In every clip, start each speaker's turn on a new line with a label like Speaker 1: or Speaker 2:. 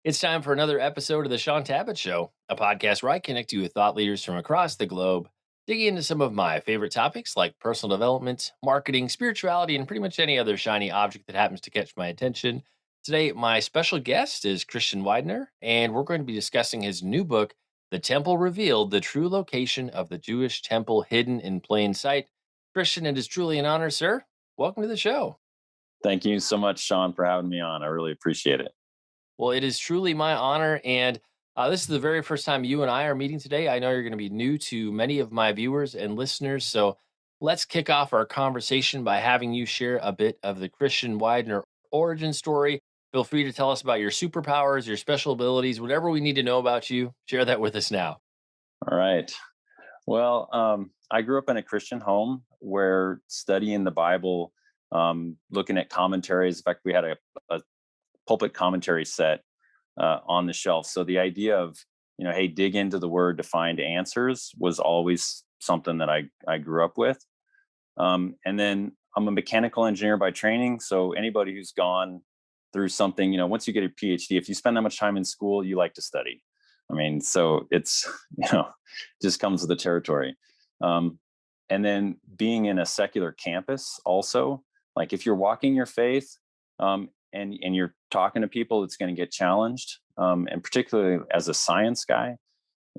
Speaker 1: It's time for another episode of the Shaun Tabatt Show, a podcast where I connect you with thought leaders from across the globe, digging into some of my favorite topics like personal development, marketing, spirituality, and pretty much any other shiny object that happens to catch my attention. Today, my special guest is Christian Widener, and we're going to be discussing his new book, The Temple Revealed: The True Location of the Jewish Temple Hidden in Plain Sight. Christian, it is truly an honor, sir. Welcome to the show.
Speaker 2: Thank you so much, Sean, for having me on. I really appreciate it.
Speaker 1: Well, it is truly my honor. And this is the very first time you and I are meeting today. I know you're going to be new to many of my viewers and listeners. So let's kick off our conversation by having you share a bit of the Christian Widener origin story. Feel free to tell us about your superpowers, your special abilities, whatever we need to know about you. Share that with us now.
Speaker 2: All right. Well, I grew up in a Christian home where studying the Bible, looking at commentaries. In fact, we had a pulpit commentary set on the shelf. So the idea of, hey, dig into the word to find answers was always something that I grew up with. And then I'm a mechanical engineer by training. So anybody who's gone through something, once you get a PhD, if you spend that much time in school, you like to study. I mean, so it's, just comes with the territory. Um, and then being in a secular campus also, like if you're walking your faith, and you're talking to people, it's going to get challenged. And particularly as a science guy,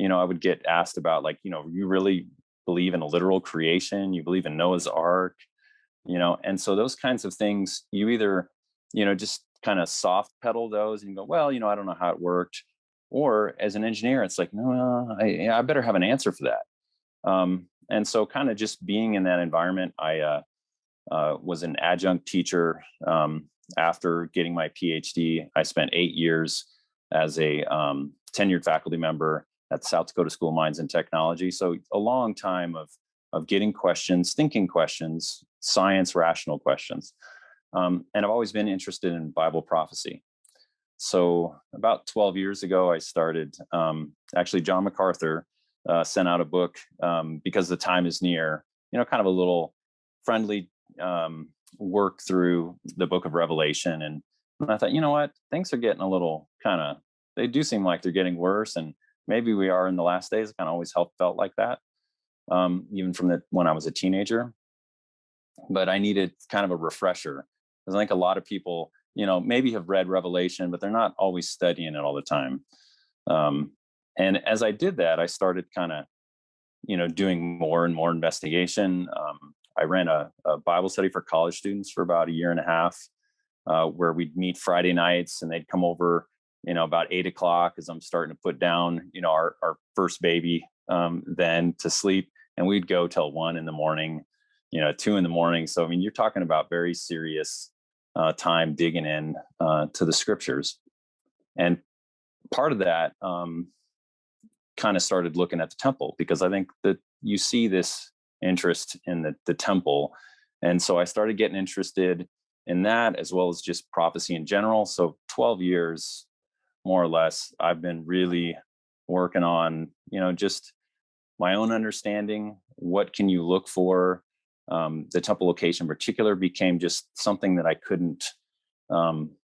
Speaker 2: I would get asked about like, you really believe in a literal creation, you believe in Noah's Ark, and so those kinds of things, you either, just kind of soft pedal those and go, well, I don't know how it worked. Or as an engineer, it's like, no, I better have an answer for that. And so kind of just being in that environment, I was an adjunct teacher. After getting my PhD, I spent 8 years as a tenured faculty member at the South Dakota School of Mines and Technology. So a long time of getting questions, thinking questions, science, rational questions. And I've always been interested in Bible prophecy. So about 12 years ago, I started, actually, John MacArthur sent out a book because the time is near, kind of a little friendly work through the book of Revelation. And I thought, you know what, things are getting a little they do seem like they're getting worse. And maybe we are in the last days. I kind of always felt like that, even from when I was a teenager. But I needed kind of a refresher because I think a lot of people, maybe have read Revelation, but they're not always studying it all the time. And as I did that, I started kind of, doing more and more investigation. I ran a Bible study for college students for about a year and a half, where we'd meet Friday nights and they'd come over, about 8 o'clock as I'm starting to put down, our first baby, then to sleep. And we'd go till 1 in the morning, 2 in the morning. So, I mean, you're talking about very serious time digging in to the scriptures. And part of that kind of started looking at the temple because I think that you see this interest in the temple. And so I started getting interested in that as well as just prophecy in general. So 12 years, more or less, I've been really working on, just my own understanding. What can you look for? The temple location in particular became just something that I couldn't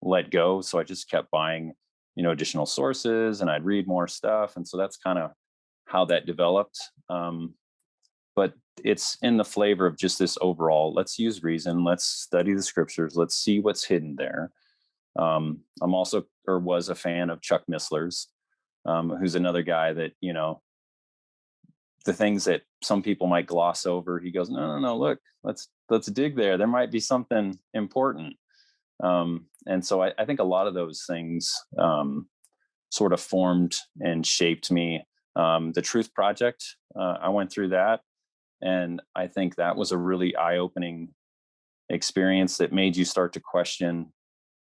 Speaker 2: let go. So I just kept buying, additional sources and I'd read more stuff. And so that's kind of how that developed. But it's in the flavor of just this overall, let's use reason, let's study the scriptures, let's see what's hidden there. I'm also, or was a fan of Chuck Missler's, who's another guy that, the things that some people might gloss over, he goes, no, look, let's dig there. There might be something important. And so I think a lot of those things sort of formed and shaped me. The Truth Project, I went through that. And I think that was a really eye-opening experience that made you start to question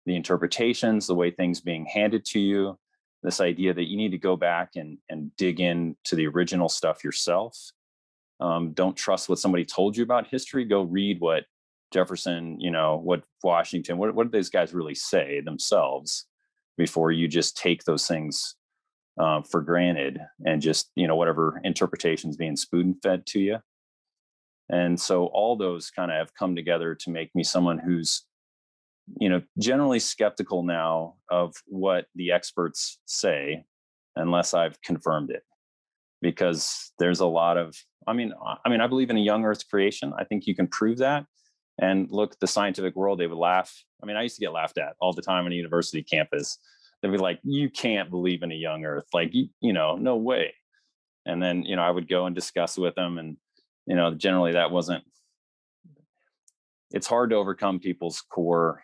Speaker 2: the interpretations, the way things being handed to you, this idea that you need to go back and dig into the original stuff yourself. Don't trust what somebody told you about history. Go read what Jefferson, what Washington, what did those guys really say themselves before you just take those things for granted and just, whatever interpretations being spoon fed to you. And so all those kind of have come together to make me someone who's generally skeptical now of what the experts say unless I've confirmed it, because there's a lot of, I believe in a young earth creation. I think you can prove that. And look, the scientific world, they would laugh. I used to get laughed at all the time on a university campus. They'd be like, you can't believe in a young earth. Like, no way. And then, I would go and discuss with them. And, generally that wasn't, it's hard to overcome people's core,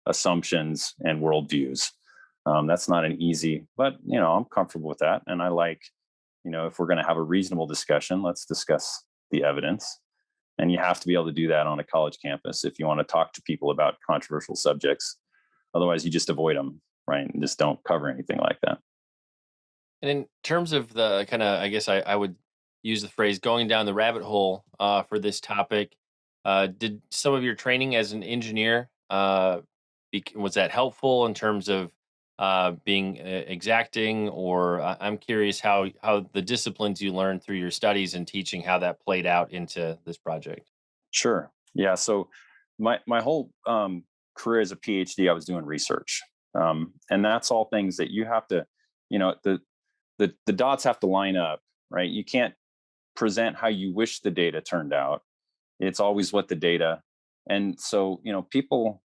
Speaker 2: assumptions and worldviews. That's not an easy, but, I'm comfortable with that. And I like, if we're going to have a reasonable discussion, let's discuss the evidence. And you have to be able to do that on a college campus if you want to talk to people about controversial subjects. Otherwise, you just avoid them, right? And just don't cover anything like that.
Speaker 1: And in terms of the kind of, I guess I would use the phrase going down the rabbit hole for this topic. Did some of your training as an engineer was that helpful in terms of being exacting, or I'm curious how the disciplines you learned through your studies and teaching, how that played out into this project?
Speaker 2: Sure. Yeah. So my whole career as a PhD, I was doing research, and that's all things that you have to, the dots have to line up, right? You can't present how you wish the data turned out. It's always what the data. And so, people,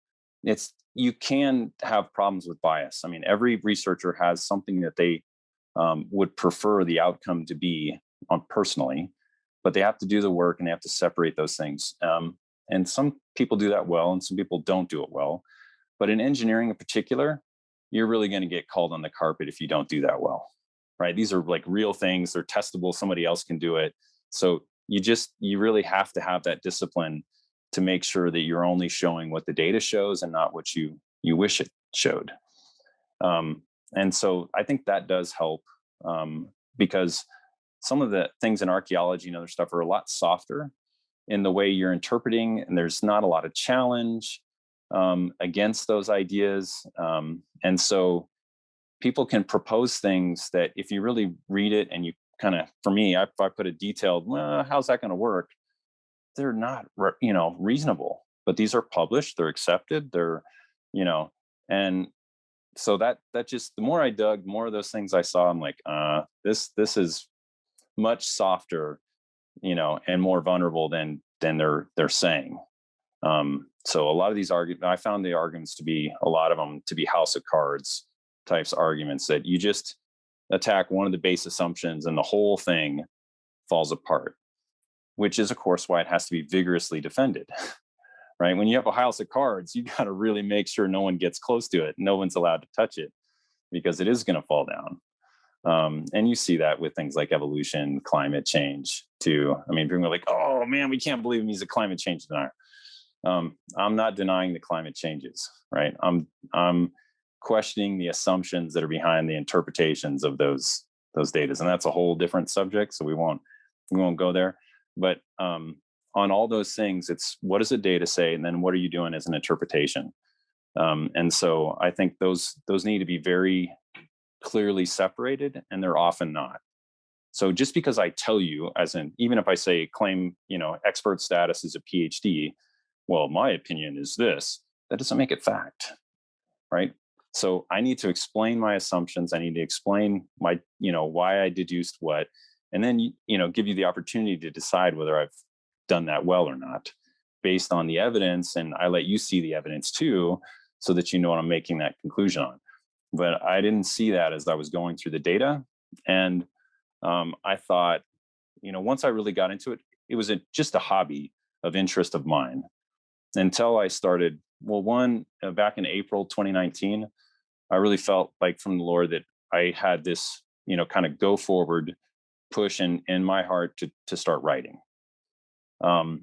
Speaker 2: you can have problems with bias. Every researcher has something that they would prefer the outcome to be on personally, but they have to do the work and they have to separate those things. And some people do that well, and some people don't do it well. But in engineering in particular, you're really going to get called on the carpet if you don't do that well, right? These are like real things. They're testable. Somebody else can do it. So you really have to have that discipline to make sure that you're only showing what the data shows and not what you wish it showed. And so I think that does help, because some of the things in archaeology and other stuff are a lot softer in the way you're interpreting, and there's not a lot of challenge against those ideas. And so people can propose things that if you really read it and you kind of, for me, if I put a detailed, well, how's that going to work? They're not, reasonable, but these are published, they're accepted, and so that just, the more I dug, the more of those things I saw, I'm like, this is much softer, and more vulnerable than they're saying. So a lot of these arguments, I found the arguments to be, a lot of them to be house of cards types arguments that you just attack one of the base assumptions and the whole thing falls apart, which is of course why it has to be vigorously defended. Right? When you have a house of cards, you got to really make sure no one gets close to it. No one's allowed to touch it because it is going to fall down. And you see that with things like evolution, climate change too. People are like, oh man, we can't believe he's a climate change denier. I'm not denying the climate changes, right? I'm questioning the assumptions that are behind the interpretations of those data. And that's a whole different subject. So we won't go there. But on all those things, it's what does the data say? And then what are you doing as an interpretation? And so I think those need to be very clearly separated, and they're often not. So just because I tell you, even if I say claim, expert status as a PhD, well, my opinion is this, that doesn't make it fact, right? So I need to explain my assumptions. I need to explain my, why I deduced what, and then, give you the opportunity to decide whether I've done that well or not based on the evidence. And I let you see the evidence too, so that you know what I'm making that conclusion on. But I didn't see that as I was going through the data. And I thought, once I really got into it, it was just a hobby of interest of mine until I started. Well, back in April 2019, I really felt like from the Lord that I had this, kind of go forward push in my heart to start writing. And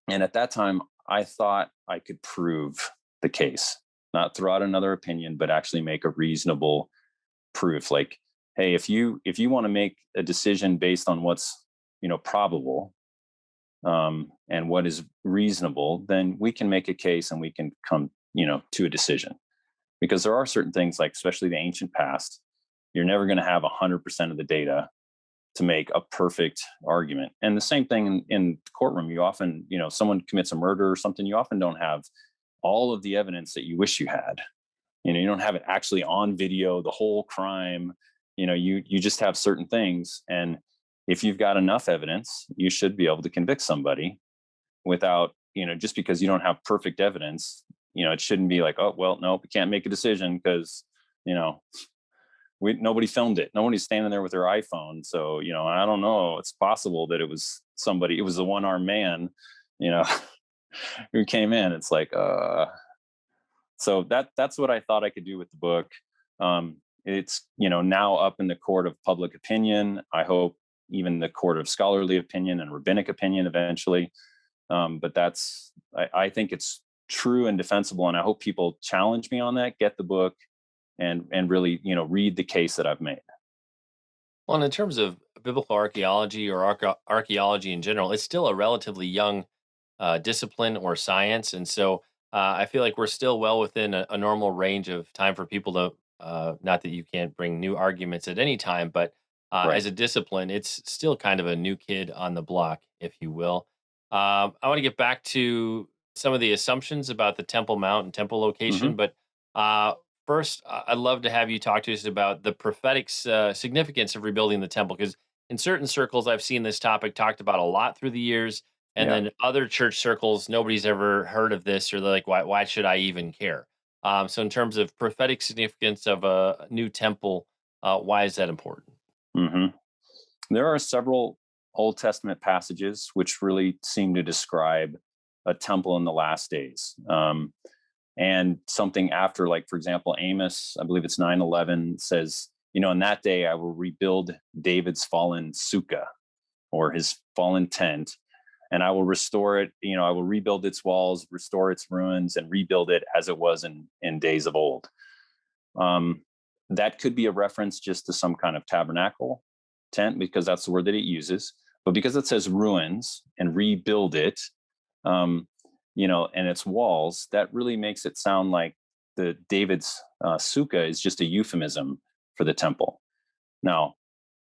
Speaker 2: at that time, I thought I could prove the case, not throw out another opinion, but actually make a reasonable proof. Like, hey, if you want to make a decision based on what's, probable, and what is reasonable, then we can make a case and we can come, to a decision. Because there are certain things, like especially the ancient past, you're never going to have 100% of the data to make a perfect argument. And the same thing in the courtroom. You often, someone commits a murder or something, you often don't have all of the evidence that you wish you had. You don't have it actually on video, the whole crime. You just have certain things. And if you've got enough evidence, you should be able to convict somebody without, just because you don't have perfect evidence. It shouldn't be like, oh, well, no, we can't make a decision because, you know, nobody filmed it. Nobody's standing there with their iPhone. So, I don't know. It's possible that it was somebody, it was the one-armed man, you know, who came in. It's like, so that's what I thought I could do with the book. It's, now up in the court of public opinion. I hope even the court of scholarly opinion and rabbinic opinion eventually. But I think it's true and defensible. And I hope people challenge me on that, get the book, and really, read the case that I've made.
Speaker 1: Well, and in terms of biblical archaeology or archaeology in general, it's still a relatively young discipline or science, and so I feel like we're still well within a normal range of time for people to. Not that you can't bring new arguments at any time, but
Speaker 2: Right.
Speaker 1: as a discipline, it's still kind of a new kid on the block, if you will. I want to get back to some of the assumptions about the Temple Mount and temple
Speaker 2: Hmm.
Speaker 1: location, but uh, first, I'd love to have you talk to us about the prophetic significance of rebuilding the temple, because in certain circles, I've seen this topic talked about a lot through the years, and
Speaker 2: Yeah.
Speaker 1: then other church circles, nobody's ever heard of this, or they're like, why should I even care? So, in terms of prophetic significance of a new temple, why is that important?
Speaker 2: Hmm. There are several Old Testament passages which really seem to describe a temple in the last days. And something after, like, for example, Amos, I believe it's 9:11, says, in that day I will rebuild David's fallen sukkah, or his fallen tent, and I will restore it. I will rebuild its walls, restore its ruins, and rebuild it as it was in days of old. Um, that could be a reference just to some kind of tabernacle tent, because that's the word that it uses. But because it says ruins and rebuild it, um, and its walls, that really makes it sound like the David's sukkah is just a euphemism for the temple. Now,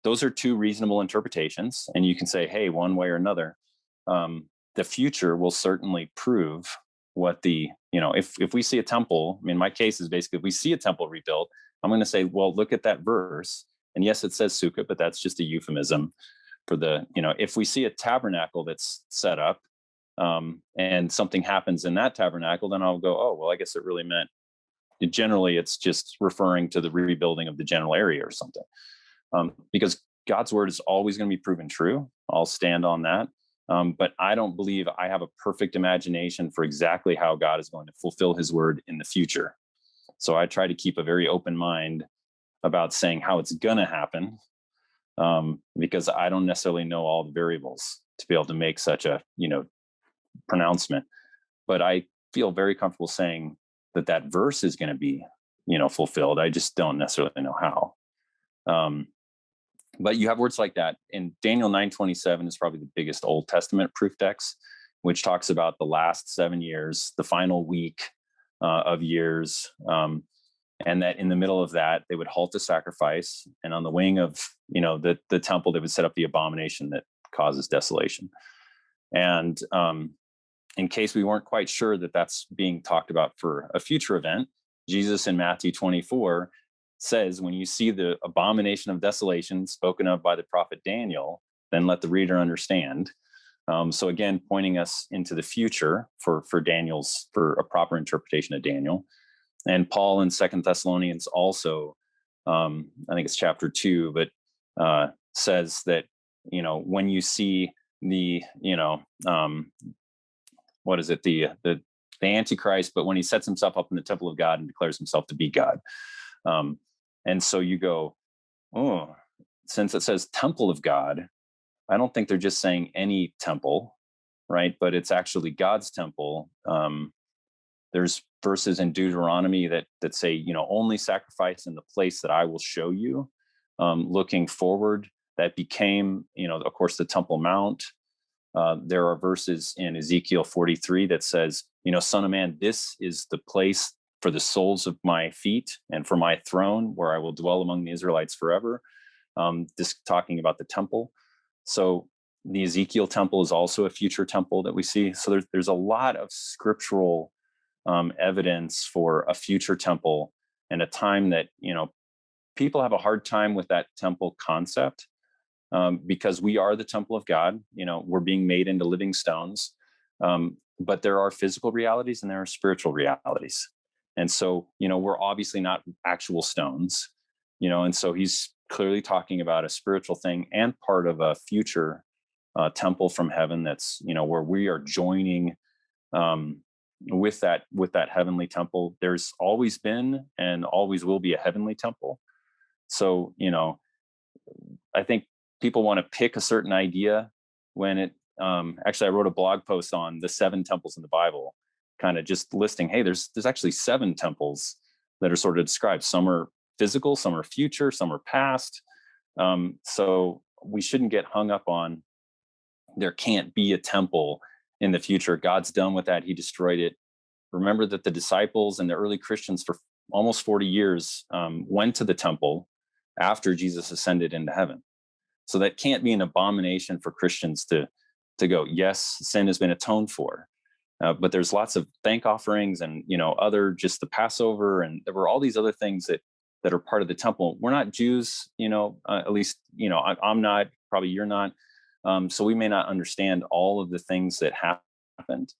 Speaker 2: those are two reasonable interpretations, and you can say, hey, one way or another. The future will certainly prove what if we see a temple. I mean, my case is basically, if we see a temple rebuilt, I'm going to say, well, look at that verse, and yes, it says sukkah, but that's just a euphemism for if we see a tabernacle that's set up, and something happens in that tabernacle, then I'll go, oh, well, I guess it really meant, generally it's just referring to the rebuilding of the general area or something. Because God's word is always going to be proven true. I'll stand on that. But I don't believe I have a perfect imagination for exactly how God is going to fulfill his word in the future. So I try to keep a very open mind about saying how it's going to happen, because I don't necessarily know all the variables to be able to make such a, pronouncement. But I feel very comfortable saying that verse is going to be, fulfilled. I just don't necessarily know how. But you have words like that. In Daniel 9:27 is probably the biggest Old Testament proof text, which talks about the last 7 years, the final week of years, and that in the middle of that they would halt the sacrifice, and on the wing of the temple they would set up the abomination that causes desolation. And in case we weren't quite sure that that's being talked about for a future event, Jesus in Matthew 24 says, when you see the abomination of desolation spoken of by the prophet Daniel, then let the reader understand. So again, pointing us into the future for a proper interpretation of Daniel. And Paul in Second Thessalonians also, I think it's chapter 2, but says that, when you see the, what is it, the Antichrist, but when he sets himself up in the temple of God and declares himself to be God. And so you go, oh, since it says temple of God, I don't think they're just saying any temple, right? But it's actually God's temple. There's verses in Deuteronomy that say, only sacrifice in the place that I will show you. Looking forward, that became, of course, the Temple Mount. There are verses in Ezekiel 43 that says, son of man, this is the place for the soles of my feet and for my throne, where I will dwell among the Israelites forever. This talking about the temple. So the Ezekiel temple is also a future temple that we see. So there's a lot of scriptural evidence for a future temple and a time that, people have a hard time with that temple concept, because we are the temple of God. We're being made into living stones. But there are physical realities and there are spiritual realities. And so, we're obviously not actual stones, and so he's clearly talking about a spiritual thing and part of a future temple from heaven that's, where we are joining um, with that heavenly temple. There's always been and always will be a heavenly temple. So, I think people want to pick a certain idea when it, actually, I wrote a blog post on the 7 temples in the Bible, kind of just listing, hey, there's actually 7 temples that are sort of described. Some are physical, some are future, some are past. So we shouldn't get hung up on there can't be a temple in the future. God's done with that. He destroyed it. Remember that the disciples and the early Christians for almost 40 years went to the temple after Jesus ascended into heaven. So that can't be an abomination for Christians to go, yes, sin has been atoned for. But there's lots of thank offerings and, other, just the Passover. And there were all these other things that are part of the temple. We're not Jews, at least, I'm not, probably you're not. So we may not understand all of the things that happened.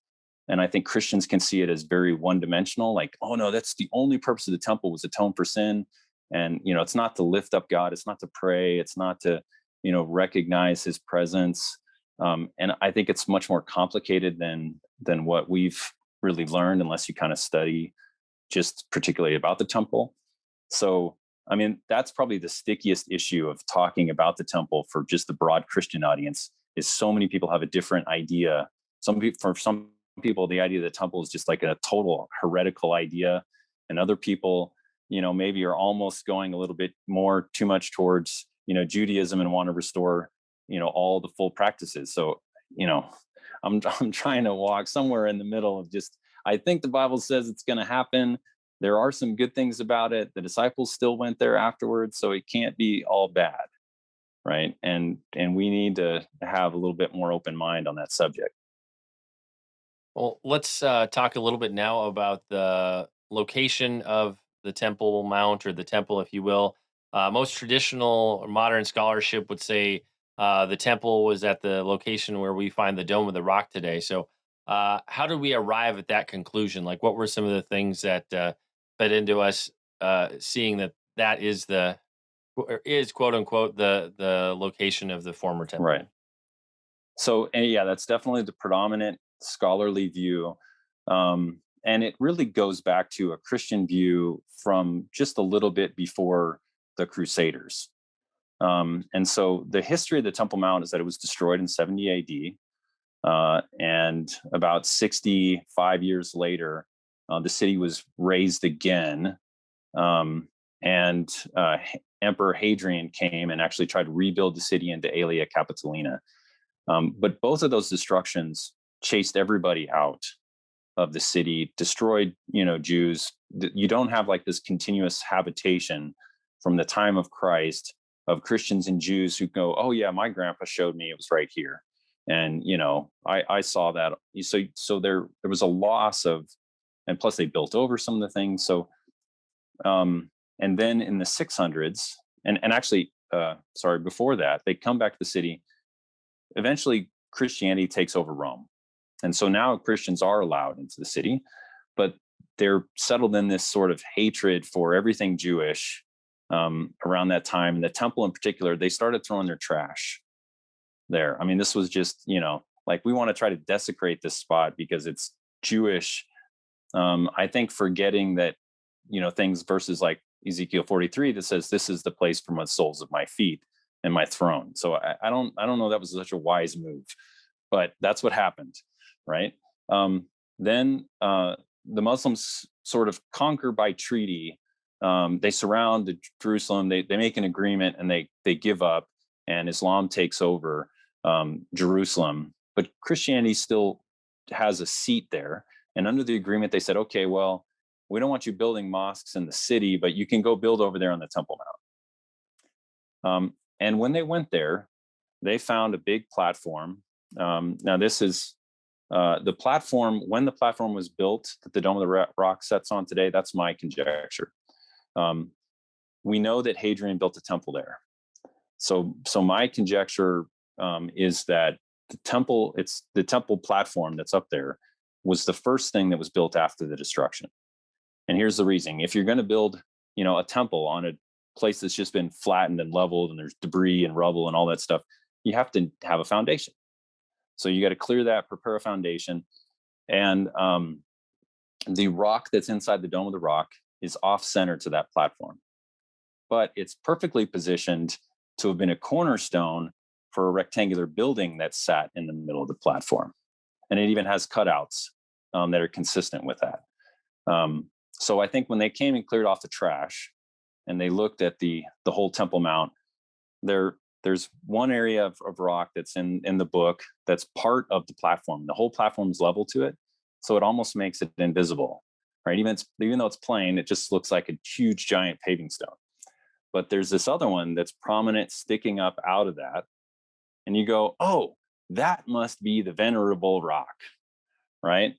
Speaker 2: And I think Christians can see it as very one dimensional, like, oh no, that's the only purpose of the temple was atone for sin. And, it's not to lift up God. It's not to pray. It's not to, recognize his presence. And I think it's much more complicated than what we've really learned, unless you kind of study just particularly about the temple. So, I mean, that's probably the stickiest issue of talking about the temple for just the broad Christian audience, is so many people have a different idea. For some people, the idea of the temple is just like a total heretical idea. And other people, maybe are almost going a little bit more too much towards, Judaism and want to restore, all the full practices. So, I'm trying to walk somewhere in the middle of just, I think the Bible says it's going to happen. There are some good things about it. The disciples still went there afterwards, so it can't be all bad, right? And we need to have a little bit more open mind on that subject.
Speaker 1: Well, let's talk a little bit now about the location of the Temple Mount, or the temple, if you will. Most traditional or modern scholarship would say the temple was at the location where we find the Dome of the Rock today. So, how did we arrive at that conclusion? Like, what were some of the things that fed into us seeing that that is or is, quote unquote, the location of the former
Speaker 2: Right.
Speaker 1: temple?
Speaker 2: So, and yeah, that's definitely the predominant scholarly view. And it really goes back to a Christian view from just a little bit before the Crusaders. And so the history of the Temple Mount is that it was destroyed in 70 AD. And about 65 years later, the city was razed again. Um, and Emperor Hadrian came and actually tried to rebuild the city into Aelia Capitolina. But both of those destructions chased everybody out of the city, destroyed, Jews. You don't have like this continuous habitation from the time of Christ of Christians and Jews who go, oh yeah, my grandpa showed me it was right here. And, I saw that. So there was a loss of, and plus they built over some of the things. So, and then in the 600s, and actually, sorry, before that, they come back to the city. Eventually Christianity takes over Rome. And so now Christians are allowed into the city, but they're settled in this sort of hatred for everything Jewish around that time. And the temple in particular, they started throwing their trash there. I mean, this was just, like, we want to try to desecrate this spot because it's Jewish. I think forgetting that, things verses like Ezekiel 43 that says, this is the place for my soles of my feet and my throne. So I don't know that was such a wise move, but that's what happened, right? Then the Muslims sort of conquer by treaty. They surround Jerusalem. They make an agreement and they give up, and Islam takes over Jerusalem. But Christianity still has a seat there. And under the agreement, they said, okay, well, we don't want you building mosques in the city, but you can go build over there on the Temple Mount. And when they went there, they found a big platform. Now, this is The platform, when the platform was built that the Dome of the Rock sets on today, that's my conjecture. Um, we know that Hadrian built a temple there. So my conjecture is that it's the temple platform that's up there was the first thing that was built after the destruction. And here's the reason: if you're going to build, a temple on a place that's just been flattened and leveled, and there's debris and rubble and all that stuff, you have to have a foundation. So you got to clear that, prepare a foundation, and the rock that's inside the Dome of the Rock is off center to that platform, but it's perfectly positioned to have been a cornerstone for a rectangular building that sat in the middle of the platform. And it even has cutouts that are consistent with that. So I think when they came and cleared off the trash and they looked at the whole Temple Mount, there's one area of rock that's in the book that's part of the platform. The whole platform is level to it, so it almost makes it invisible, right? Even though it's plain, it just looks like a huge giant paving stone. But there's this other one that's prominent, sticking up out of that, and you go, oh, that must be the venerable rock, right?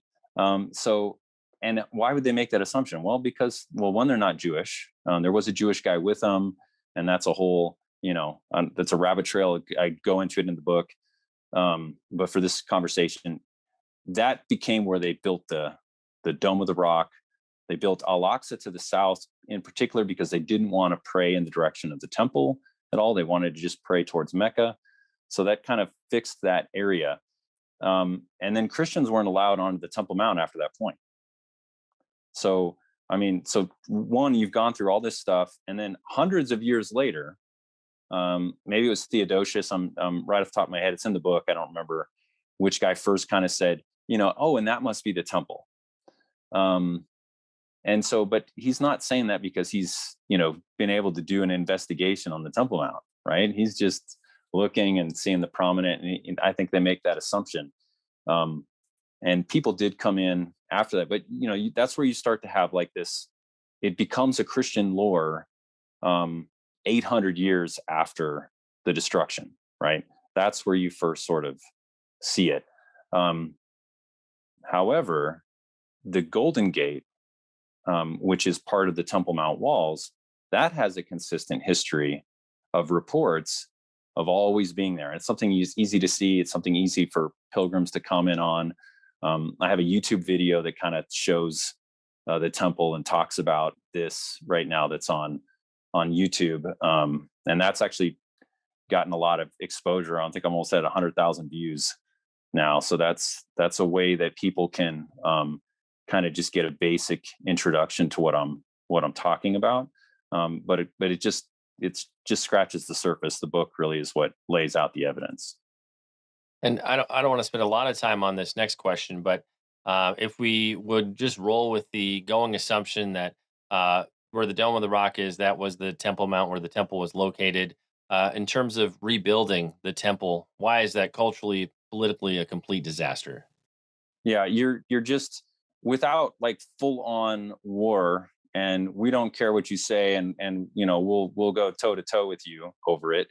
Speaker 2: So, and why would they make that assumption? Well, because, one, they're not Jewish. There was a Jewish guy with them, and that's a whole, that's a rabbit trail. I go into it in the book. But for this conversation, that became where they built the Dome of the Rock. They built Al-Aqsa to the south, in particular, because they didn't want to pray in the direction of the temple at all. They wanted to just pray towards Mecca. So that kind of fixed that area. And then Christians weren't allowed onto the Temple Mount after that point. So, one, you've gone through all this stuff, and then hundreds of years later, maybe it was Theodosius. I'm right off the top of my head. It's in the book. I don't remember which guy first kind of said, oh, and that must be the temple. And so, but he's not saying that because he's, been able to do an investigation on the Temple Mount, right? He's just looking and seeing the prominent, and I think they make that assumption. And people did come in after that, but that's where you start to have like this. It becomes a Christian lore 800 years after the destruction, right? That's where you first sort of see it. However, the Golden Gate, which is part of the Temple Mount walls, that has a consistent history of reports of always being there. It's something easy to see. It's something easy for pilgrims to comment on. I have a YouTube video that kind of shows the temple and talks about this right now. That's on YouTube, and that's actually gotten a lot of exposure. I think I'm almost at 100,000 views now. So that's a way that people can kind of just get a basic introduction to what I'm talking about. But it just scratches the surface. The book really is what lays out the evidence.
Speaker 1: And I don't want to spend a lot of time on this next question, but if we would just roll with the going assumption that where the Dome of the Rock is, that was the Temple Mount where the temple was located. In terms of rebuilding the temple, why is that culturally, politically a complete disaster?
Speaker 2: Yeah, you're just without like full on war, and we don't care what you say, and we'll go toe to toe with you over it.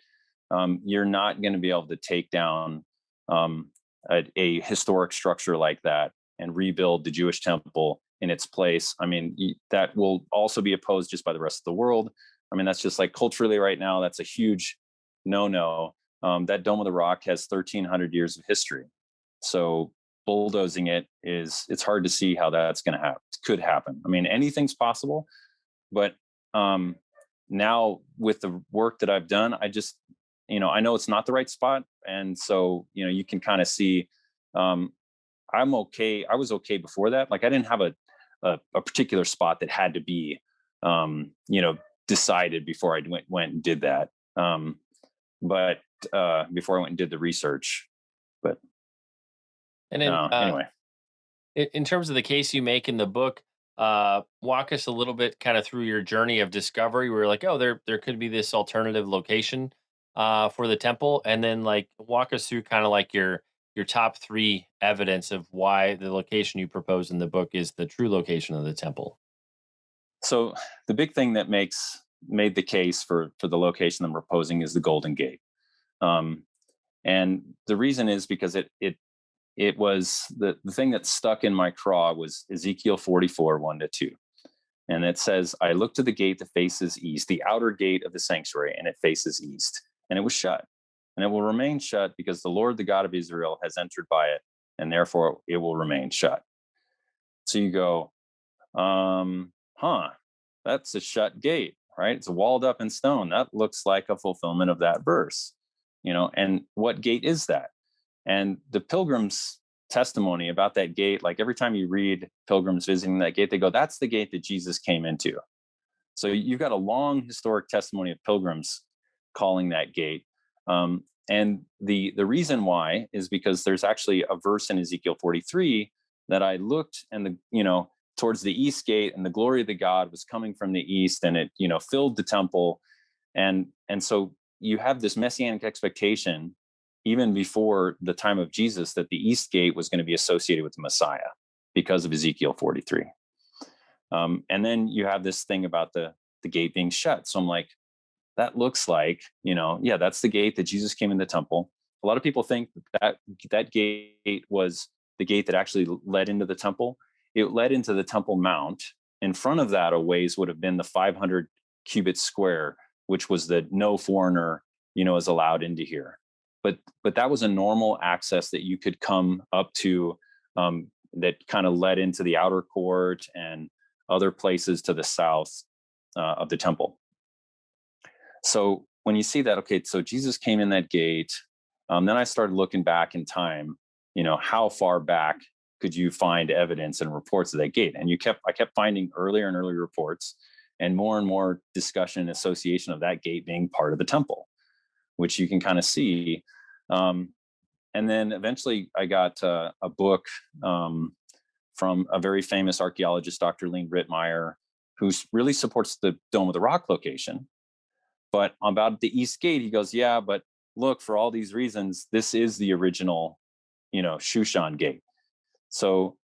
Speaker 2: You're not going to be able to take down a historic structure like that and rebuild the Jewish temple in its place. That will also be opposed just by the rest of the world. That's just like culturally right now, that's a huge no. That Dome of the Rock has 1,300 years of history. So bulldozing it's hard to see how that's going to happen. Could happen. Anything's possible, but now with the work that I've done, I just, I know it's not the right spot. And so, you can kind of see, I'm okay. I was okay before that. Like I didn't have a particular spot that had to be, decided before I went and did that. But before I went and did the research, but
Speaker 1: And then
Speaker 2: anyway.
Speaker 1: in terms of the case you make in the book, walk us a little bit kind of through your journey of discovery where you're like, oh, there could be this alternative location for the temple. And then like walk us through kind of like your top three evidence of why the location you propose in the book is the true location of the temple.
Speaker 2: So the big thing that made the case for the location I'm proposing is the Golden Gate. And the reason is because it it was the thing that stuck in my craw was Ezekiel 44, 1-2. And it says, I looked to the gate that faces east, the outer gate of the sanctuary, and it faces east, and it was shut. And it will remain shut because the Lord, the God of Israel, has entered by it, and therefore it will remain shut. So you go, huh, that's a shut gate, right? It's walled up in stone. That looks like a fulfillment of that verse, and what gate is that? And the pilgrims' testimony about that gate, like every time you read pilgrims visiting that gate, they go, that's the gate that Jesus came into. So you've got a long historic testimony of pilgrims calling that gate. And the reason why is because there's actually a verse in Ezekiel 43 that I looked, and towards the east gate, and the glory of the God was coming from the east, and it filled the temple, and so you have this messianic expectation even before the time of Jesus that the east gate was going to be associated with the Messiah because of Ezekiel 43. And then you have this thing about the gate being shut. So I'm like, that looks like, yeah, that's the gate that Jesus came in the temple. A lot of people think that gate was the gate that actually led into the temple. It led into the Temple Mount. In front of that, a ways would have been the 500 cubit square, which was the no foreigner, is allowed into here. But that was a normal access that you could come up to, that kind of led into the outer court and other places to the south of the temple. So when you see that, okay, so Jesus came in that gate, then I started looking back in time, how far back could you find evidence and reports of that gate? And I kept finding earlier and earlier reports and more discussion and association of that gate being part of the temple, which you can kind of see. And then eventually I got a book from a very famous archaeologist, Dr. Lean Rittmeyer, who really supports the Dome of the Rock location. But about the East Gate, he goes, yeah, but look, for all these reasons, this is the original, Shushan Gate. So,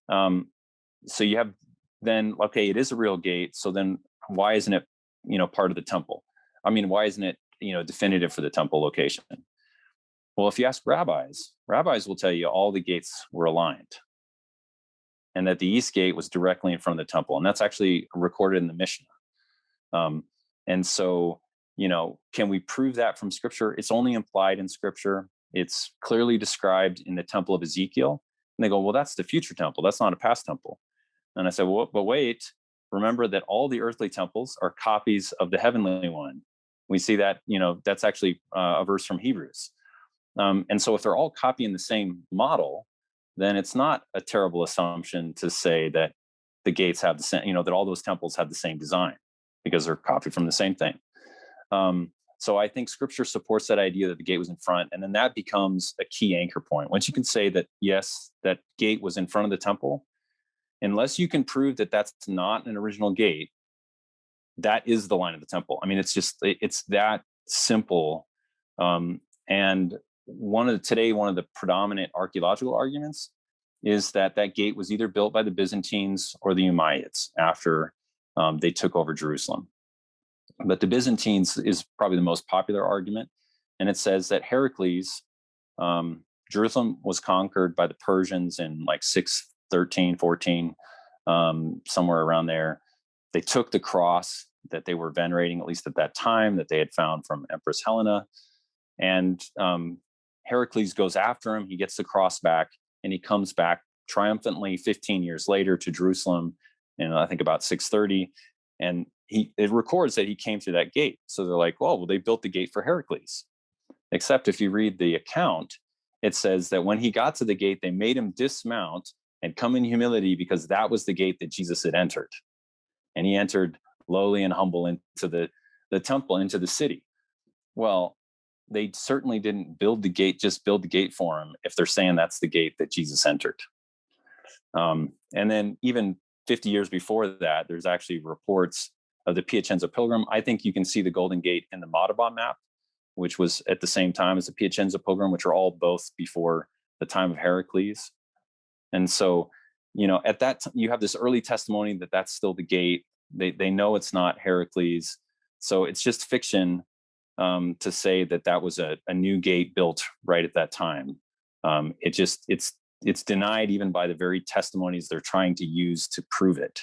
Speaker 2: so you have then, okay, it is a real gate. So then why isn't it, part of the temple? I mean, why isn't it, definitive for the temple location? Well, if you ask rabbis will tell you all the gates were aligned and that the East Gate was directly in front of the temple. And that's actually recorded in the Mishnah. And so, can we prove that from scripture? It's only implied in scripture. It's clearly described in the temple of Ezekiel. And they go, well, that's the future temple. That's not a past temple. And I said, well, but wait, remember that all the earthly temples are copies of the heavenly one. We see that, that's actually a verse from Hebrews. And so if they're all copying the same model, then it's not a terrible assumption to say that the gates have the same, that all those temples have the same design because they're copied from the same thing. So I think scripture supports that idea that the gate was in front, and then that becomes a key anchor point. Once you can say that, yes, that gate was in front of the temple, unless you can prove that that's not an original gate, that is the line of the temple. I mean, it's that simple. And one of the predominant archaeological arguments is that gate was either built by the Byzantines or the Umayyads after they took over Jerusalem. But the Byzantines is probably the most popular argument. And it says that Heracles, Jerusalem was conquered by the Persians in like 613, 14, somewhere around there. They took the cross that they were venerating, at least at that time, that they had found from Empress Helena. And Heracles goes after him. He gets the cross back, and he comes back triumphantly 15 years later to Jerusalem, I think about 630. And it records that he came through that gate. So they're like, well, they built the gate for Heracles. Except if you read the account, it says that when he got to the gate, they made him dismount and come in humility because that was the gate that Jesus had entered. And he entered lowly and humble into the temple, into the city. Well, they certainly didn't build the gate for him if they're saying that's the gate that Jesus entered. And then even 50 years before that, there's actually reports of the Piacenza Pilgrim. I think you can see the Golden Gate in the Madaba map, which was at the same time as the Piacenza Pilgrim, which are all both before the time of Heracles. And so, at that you have this early testimony that that's still the gate. They know it's not Heracles. So it's just fiction to say that was a new gate built right at that time. It's it's denied even by the very testimonies they're trying to use to prove it.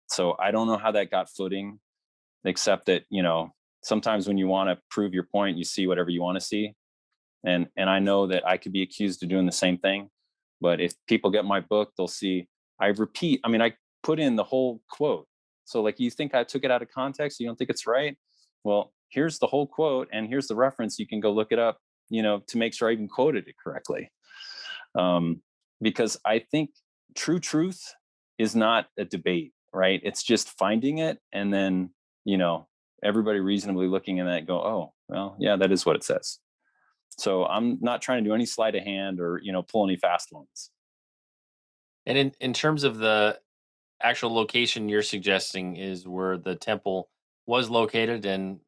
Speaker 2: So I don't know how that got footing, except that, sometimes when you want to prove your point, you see whatever you want to see. And I know that I could be accused of doing the same thing. But if people get my book, they'll see I put in the whole quote. So like, you think I took it out of context? You don't think it's right? Well, here's the whole quote and here's the reference. You can go look it up, to make sure I even quoted it correctly. Because I think true truth is not a debate, right? It's just finding it and then, everybody reasonably looking at that go, oh, well, yeah, that is what it says. So I'm not trying to do any sleight of hand or, pull any fast ones.
Speaker 1: And in terms of the actual location you're suggesting is where the temple was located and,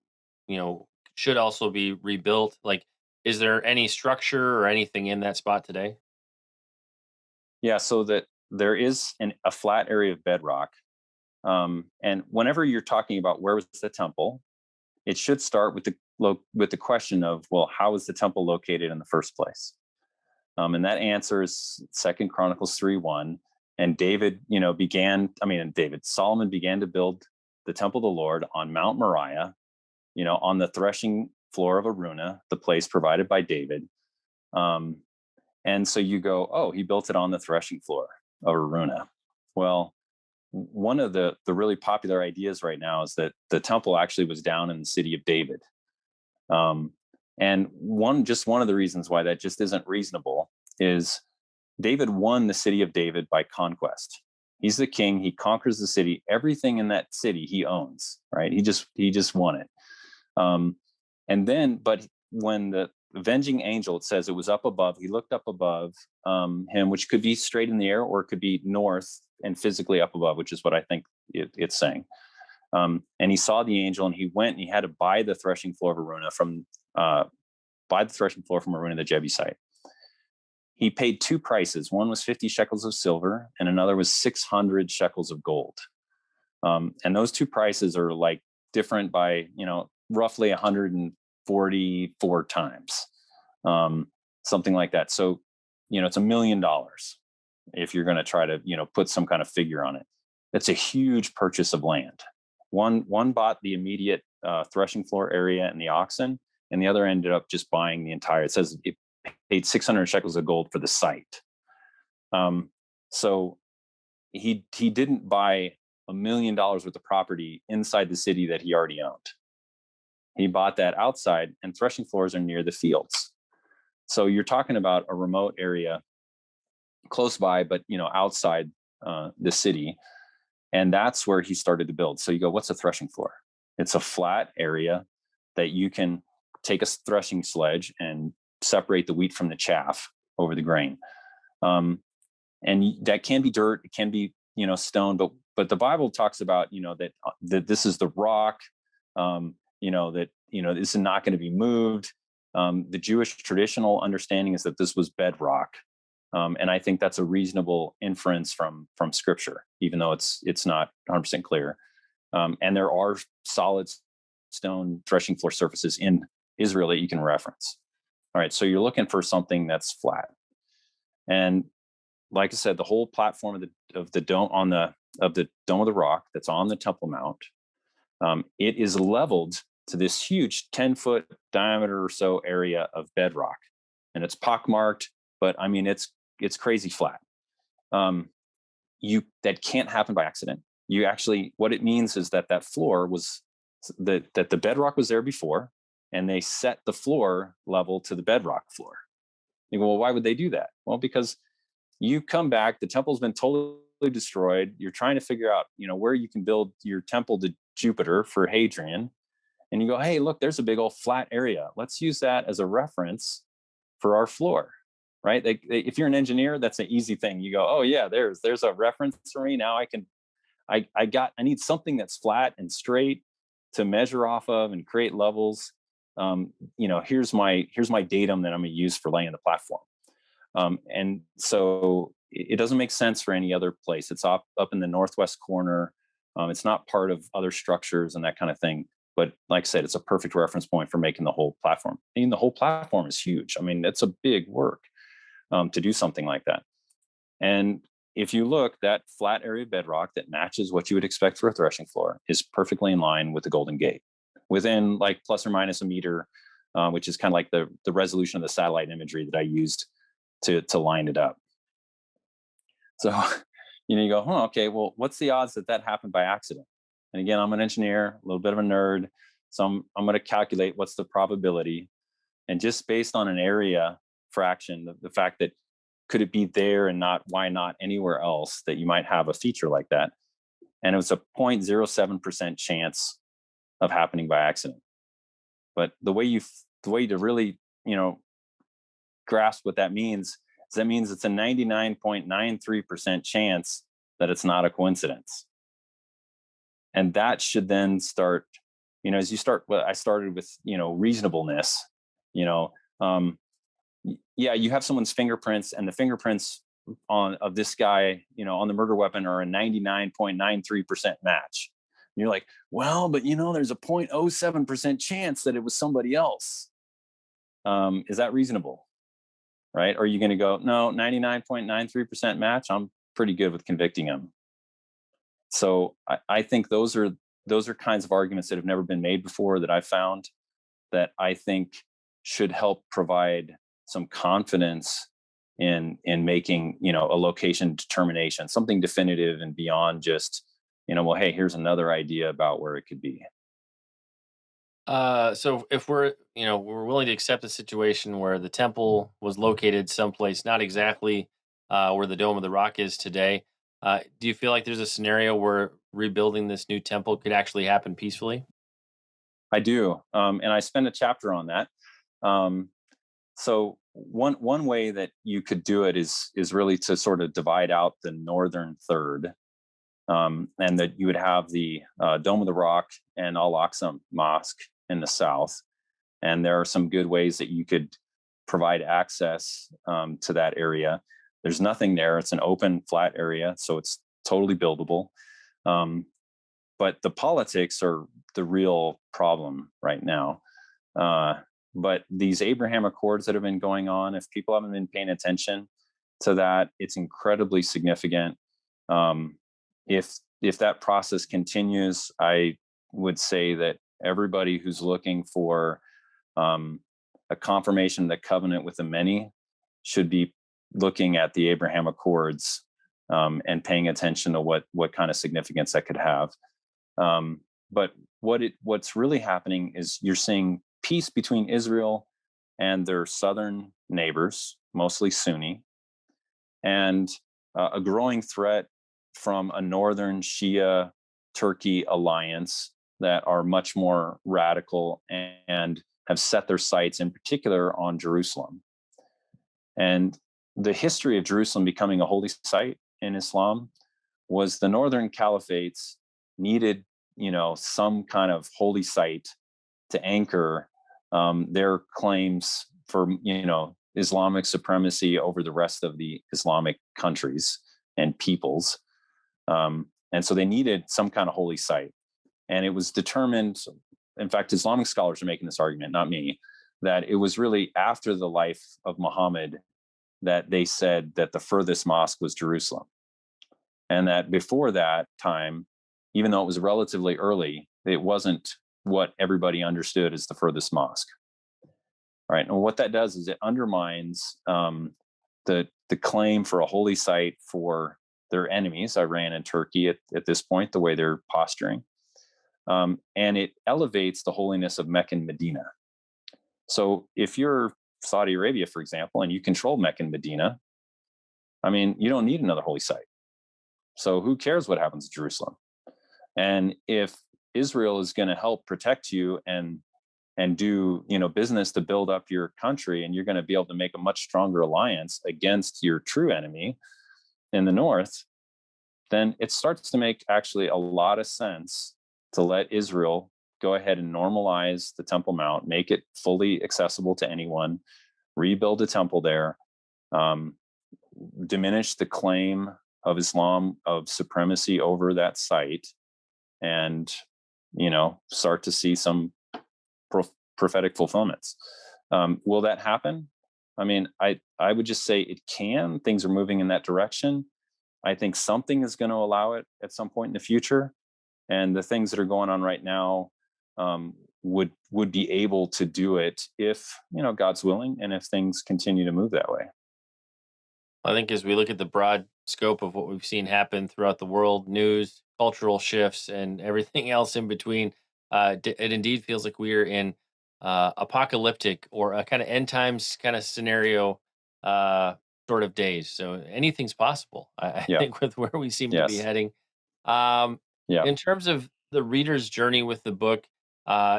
Speaker 1: should also be rebuilt. Like, is there any structure or anything in that spot today?
Speaker 2: Yeah, so that there is a flat area of bedrock. And whenever you're talking about where was the temple, it should start with the question of, well, how was the temple located in the first place? And that answer is Second Chronicles 3:1. And Solomon began to build the temple of the Lord on Mount Moriah, on the threshing floor of Aruna, the place provided by David. Um, and so you go, oh, he built it on the threshing floor of Aruna. Well, one of the really popular ideas right now is that the temple actually was down in the city of David. And one of the reasons why that just isn't reasonable is David won the city of David by conquest. He's the king. He conquers the city. Everything in that city he owns, right? He just won it. But when the avenging angel, it says it was up above, he looked up above him, which could be straight in the air or it could be north and physically up above, which is what I think it's saying. And he saw the angel and he went and he had to buy the threshing floor of Aruna from Aruna the Jebusite. He paid two prices. One was 50 shekels of silver and another was 600 shekels of gold. And those two prices are like different by, roughly 144 times, something like that. So, it's $1 million if you're going to try to, put some kind of figure on it. It's a huge purchase of land. One bought the immediate threshing floor area and the oxen, and the other ended up just buying the entire. It says it paid 600 shekels of gold for the site. So he didn't buy $1 million worth of property inside the city that he already owned. He bought that outside, and threshing floors are near the fields. So you're talking about a remote area close by, but outside the city. And that's where he started to build. So you go, what's a threshing floor? It's a flat area that you can take a threshing sledge and separate the wheat from the chaff over the grain. And that can be dirt, it can be, stone, but the Bible talks about, that this is the rock, this is not going to be moved. The Jewish traditional understanding is that this was bedrock. And I think that's a reasonable inference from scripture, even though it's not 100% clear. And there are solid stone threshing floor surfaces in Israel that you can reference. All right, so you're looking for something that's flat. And like I said, the whole platform of the dome of the Dome of the Rock that's on the Temple Mount, it is leveled to this huge 10-foot diameter or so area of bedrock, and it's pockmarked, but I mean it's crazy flat. That can't happen by accident. You actually, what it means is that floor was that the bedrock was there before, and they set the floor level to the bedrock floor. You go, well, why would they do that? Well, because you come back, the temple's been totally destroyed. You're trying to figure out, where you can build your temple to Jupiter for Hadrian. And you go, hey, look, there's a big old flat area. Let's use that as a reference for our floor, right? If you're an engineer, that's an easy thing. You go, oh yeah, there's a reference for me. Now I need something that's flat and straight to measure off of and create levels. Here's my datum that I'm going to use for laying the platform. And so it doesn't make sense for any other place. It's up in the northwest corner. It's not part of other structures and that kind of thing. But like I said, it's a perfect reference point for making the whole platform. And the whole platform is huge. I mean, it's a big work. to do something like that. And if you look, that flat area bedrock that matches what you would expect for a threshing floor is perfectly in line with the Golden Gate, within like plus or minus a meter, which is kind of like the resolution of the satellite imagery that I used to line it up. So, you go, huh, okay, well, what's the odds that that happened by accident? And again, I'm an engineer, a little bit of a nerd, so I'm going to calculate what's the probability, and just based on an area fraction, the fact that could it be there and not why not anywhere else that you might have a feature like that, and it was a 0.07% chance of happening by accident. But the way to really grasp what that means is that means it's a 99.93% chance that it's not a coincidence. And that should then start, as you start, what I started with, reasonableness, you know, um, yeah, you have someone's fingerprints, and the fingerprints on of this guy, on the murder weapon are a 99.93% match. And you're like, well, but there's a 0.07% chance that it was somebody else. Is that reasonable? Right? Or are you going to go, no, 99.93% match? I'm pretty good with convicting him. So I think those are kinds of arguments that have never been made before, that I've found, that I think should help provide some confidence in making a location determination, something definitive and beyond just well, hey, here's another idea about where it could be.
Speaker 1: So if we're willing to accept a situation where the temple was located someplace not exactly where the Dome of the Rock is today, do you feel like there's a scenario where rebuilding this new temple could actually happen peacefully?
Speaker 2: I do, and I spend a chapter on that. Um, so one way that you could do it is really to sort of divide out the northern third, and that you would have the Dome of the Rock and Al-Aqsa Mosque in the south. And there are some good ways that you could provide access to that area. There's nothing there. It's an open, flat area, so it's totally buildable. Um, but the politics are the real problem right now. Uh, but these Abraham Accords that have been going on, if people haven't been paying attention to that, it's incredibly significant. Um, if that process continues, I would say that everybody who's looking for um, a confirmation of the covenant with the many should be looking at the Abraham Accords, and paying attention to what kind of significance that could have. But what's really happening is you're seeing peace between Israel and their southern neighbors, mostly Sunni, and a growing threat from a northern Shia Turkey alliance that are much more radical and have set their sights in particular on Jerusalem. And the history of Jerusalem becoming a holy site in Islam was the northern caliphates needed, some kind of holy site to anchor their claims for, Islamic supremacy over the rest of the Islamic countries and peoples. And so they needed some kind of holy site. And it was determined, in fact, Islamic scholars are making this argument, not me, that it was really after the life of Muhammad that they said that the furthest mosque was Jerusalem. And that before that time, even though it was relatively early, it wasn't what everybody understood as the furthest mosque. All right. And what that does is it undermines the claim for a holy site for their enemies, Iran and Turkey, at this point, the way they're posturing. And it elevates the holiness of Mecca and Medina. So if you're Saudi Arabia, for example, and you control Mecca and Medina, I mean, you don't need another holy site. So who cares what happens to Jerusalem? And if Israel is going to help protect you and do business to build up your country, and you're going to be able to make a much stronger alliance against your true enemy in the north, then it starts to make actually a lot of sense to let Israel go ahead and normalize the Temple Mount, make it fully accessible to anyone, rebuild a temple there, diminish the claim of Islam of supremacy over that site, and start to see some prophetic fulfillments. Will that happen? I mean, I would just say it can. Things are moving in that direction. I think something is going to allow it at some point in the future, and the things that are going on right now would be able to do it if God's willing, and if things continue to move that way.
Speaker 1: I think as we look at the broad scope of what we've seen happen throughout the world, news, cultural shifts, and everything else in between, it indeed feels like we're in apocalyptic or a kind of end times kind of scenario uh, sort of days. So anything's possible, I
Speaker 2: Yeah.
Speaker 1: think, with where we seem to be
Speaker 2: Yes.
Speaker 1: heading. Um,
Speaker 2: Yeah.
Speaker 1: in terms of the reader's journey with the book,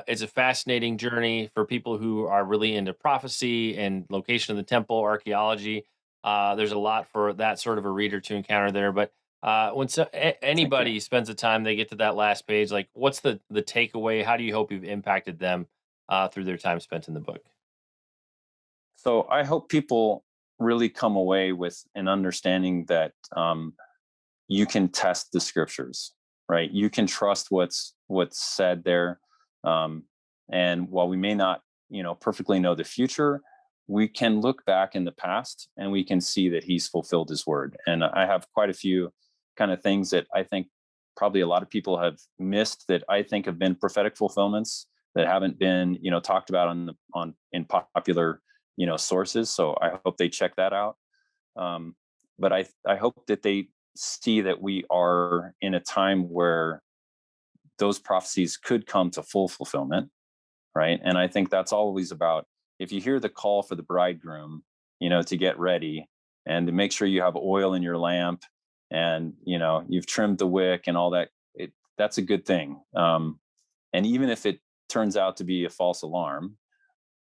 Speaker 1: it's a fascinating journey for people who are really into prophecy and location of the temple, archaeology. There's a lot for that sort of a reader to encounter there. But when
Speaker 2: Thank you.
Speaker 1: anybody spends the time, they get to that last page. Like, what's the takeaway? How do you hope you've impacted them through their time spent in the book?
Speaker 2: So I hope people really come away with an understanding that you can test the scriptures, right? You can trust what's said there, um, and while we may not, perfectly know the future, we can look back in the past and we can see that He's fulfilled His word. And I have quite a few kind of things that I think probably a lot of people have missed that I think have been prophetic fulfillments that haven't been, talked about on in popular, sources. So I hope they check that out. Um, but I hope that they see that we are in a time where those prophecies could come to full fulfillment, right? And I think that's always about, if you hear the call for the bridegroom, to get ready and to make sure you have oil in your lamp, and you've trimmed the wick and all that. That's a good thing. And even if it turns out to be a false alarm,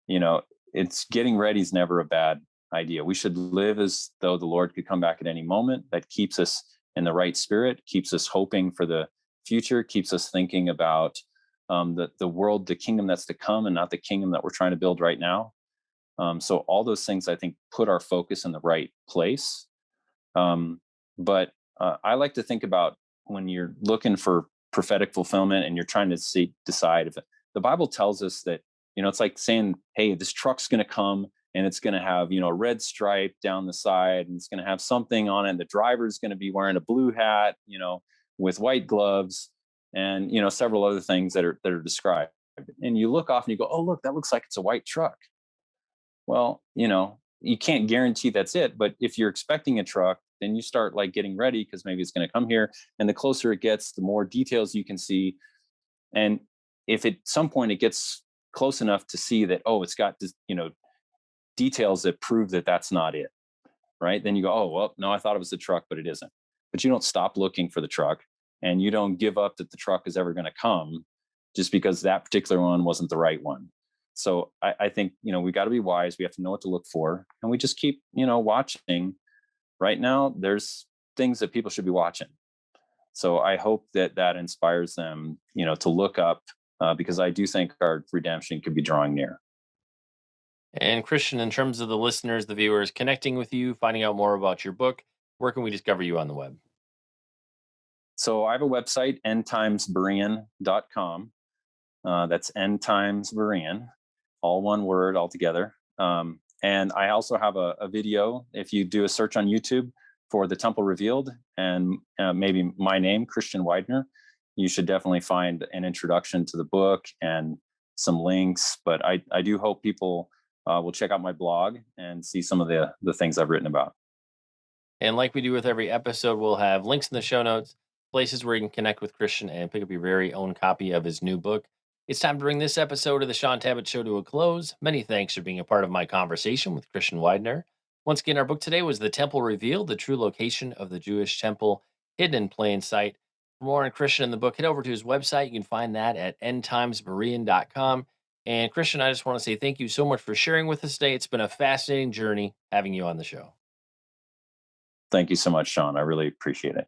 Speaker 2: you know, it's getting ready is never a bad idea. We should live as though the Lord could come back at any moment. That keeps us in the right spirit, keeps us hoping for the future, keeps us thinking about the world, the kingdom that's to come, and not the kingdom that we're trying to build right now. So all those things, I think, put our focus in the right place. But I like to think about, when you're looking for prophetic fulfillment and you're trying to decide if the Bible tells us that, it's like saying, hey, this truck's going to come and it's going to have, a red stripe down the side, and it's going to have something on it. And the driver's going to be wearing a blue hat, with white gloves, and, several other things that are described. And you look off and you go, oh, look, that looks like it's a white truck. Well, you can't guarantee that's it, but if you're expecting a truck, then you start like getting ready, because maybe it's going to come here. And the closer it gets, the more details you can see. And if at some point it gets close enough to see that, oh, it's got this, details that prove that that's not it, right? Then you go, oh, well, no, I thought it was the truck, but it isn't. But you don't stop looking for the truck, and you don't give up that the truck is ever going to come just because that particular one wasn't the right one. So I think, we got to be wise. We have to know what to look for, and we just keep, watching. Right now, there's things that people should be watching. So I hope that that inspires them, to look up, because I do think our redemption could be drawing near.
Speaker 1: And Christian, in terms of the listeners, the viewers connecting with you, finding out more about your book, where can we discover you on the web?
Speaker 2: So I have a website, endtimesberean.com. That's endtimesberean, all one word altogether. And I also have a video. If you do a search on YouTube for The Temple Revealed and maybe my name, Christian Widener, you should definitely find an introduction to the book and some links. But I do hope people will check out my blog and see some of the things I've written about.
Speaker 1: And like we do with every episode, we'll have links in the show notes, places where you can connect with Christian and pick up your very own copy of his new book. It's time to bring this episode of the Shaun Tabatt Show to a close. Many thanks for being a part of my conversation with Christian Widener. Once again, our book today was The Temple Revealed, the true location of the Jewish temple hidden in plain sight. For more on Christian and the book, head over to his website. You can find that at endtimesberean.com. And Christian, I just want to say thank you so much for sharing with us today. It's been a fascinating journey having you on the show.
Speaker 2: Thank you so much, Shaun. I really appreciate it.